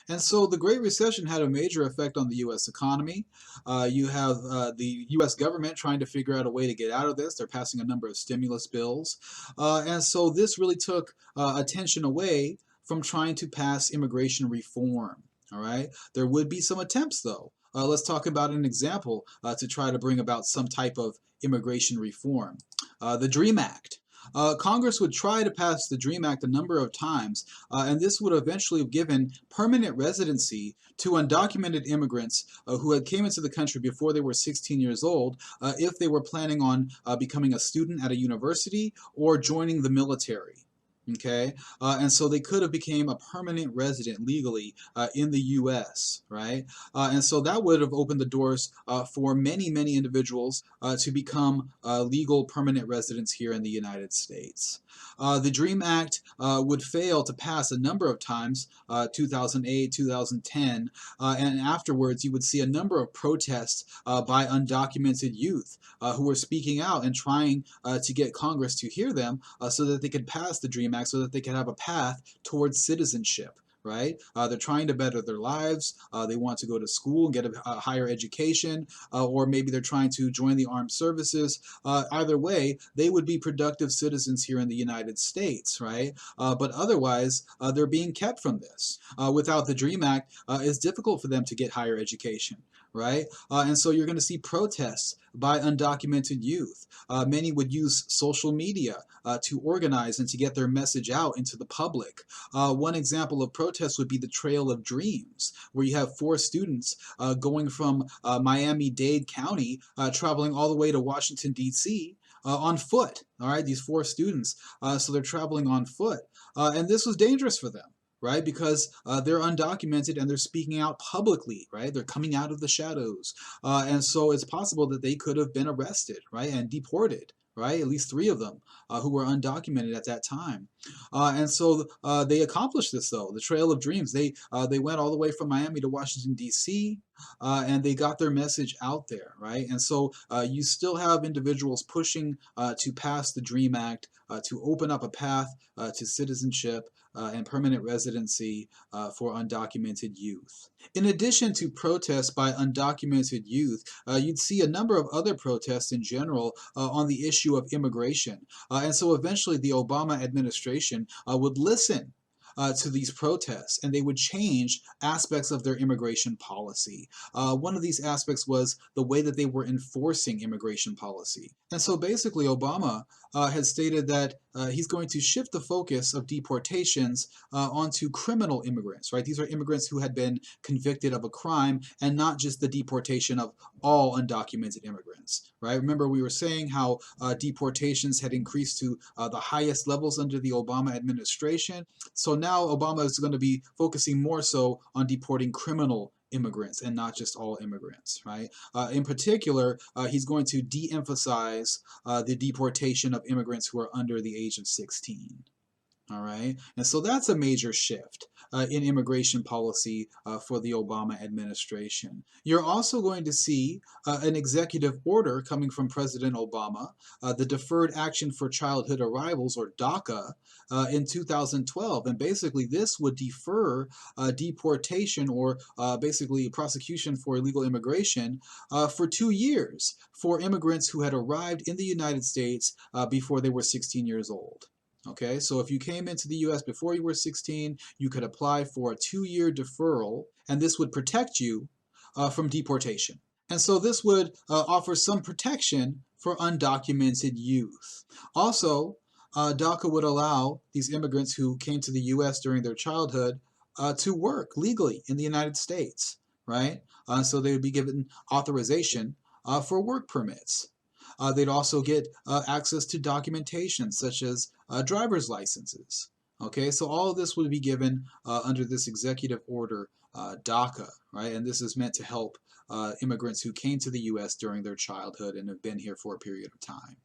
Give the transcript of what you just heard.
And so the Great Recession had a major effect on the U.S. economy. You have the U.S. government trying to figure out a way to get out of this. They're passing a number of stimulus bills. And so this really took attention away from trying to pass immigration reform. All right. There would be some attempts, though. Let's talk about an example to try to bring about some type of immigration reform. The DREAM Act. Congress would try to pass the DREAM Act a number of times, and this would eventually have given permanent residency to undocumented immigrants who had came into the country before they were 16 years old, if they were planning on becoming a student at a university or joining the military. Okay, and so they could have became a permanent resident legally in the U.S. Right, and so that would have opened the doors for many individuals to become legal permanent residents here in the United States. The DREAM Act would fail to pass a number of times, 2008, 2010, and afterwards you would see a number of protests by undocumented youth who were speaking out and trying to get Congress to hear them so that they could pass the DREAM Act so that they could have a path towards citizenship. Right? They're trying to better their lives. They want to go to school and get a higher education, or maybe they're trying to join the armed services. Either way, they would be productive citizens here in the United States, right? But otherwise, they're being kept from this. Without the DREAM Act, it's difficult for them to get higher education, right? And so you're going to see protests by undocumented youth. Many would use social media to organize and to get their message out into the public. One example of protest would be the Trail of Dreams, where you have four students going from Miami-Dade County, traveling all the way to Washington, D.C. On foot. All right, these four students, so they're traveling on foot. And this was dangerous for them, right? Because they're undocumented and they're speaking out publicly, right? They're coming out of the shadows. And so it's possible that they could have been arrested, right? And deported, right? At least three of them who were undocumented at that time. And so they accomplished this, though. The Trail of Dreams. They went all the way from Miami to Washington, D.C., and they got their message out there, right? And so you still have individuals pushing to pass the DREAM Act, to open up a path to citizenship and permanent residency for undocumented youth. In addition to protests by undocumented youth, you'd see a number of other protests in general on the issue of immigration. And so eventually the Obama administration would listen to these protests, and they would change aspects of their immigration policy. One of these aspects was the way that they were enforcing immigration policy. And so basically, Obama had stated that he's going to shift the focus of deportations onto criminal immigrants, right? These are immigrants who had been convicted of a crime and not just the deportation of all undocumented immigrants, right? Remember, we were saying how deportations had increased to the highest levels under the Obama administration. So now Obama is going to be focusing more so on deporting criminal immigrants and not just all immigrants, right? In particular, he's going to de-emphasize the deportation of immigrants who are under the age of 16. All right, and so that's a major shift in immigration policy for the Obama administration. You're also going to see an executive order coming from President Obama, the Deferred Action for Childhood Arrivals, or DACA, in 2012. And basically, this would defer deportation or basically prosecution for illegal immigration for 2 years for immigrants who had arrived in the United States before they were 16 years old. Okay, so if you came into the U.S. before you were 16, you could apply for a 2-year deferral, and this would protect you from deportation. And so this would offer some protection for undocumented youth. Also, DACA would allow these immigrants who came to the U.S. during their childhood to work legally in the United States, right? So they would be given authorization for work permits. They'd also get access to documentation such as driver's licenses. Okay, so all of this would be given under this executive order, DACA, right? And this is meant to help immigrants who came to the U.S. during their childhood and have been here for a period of time.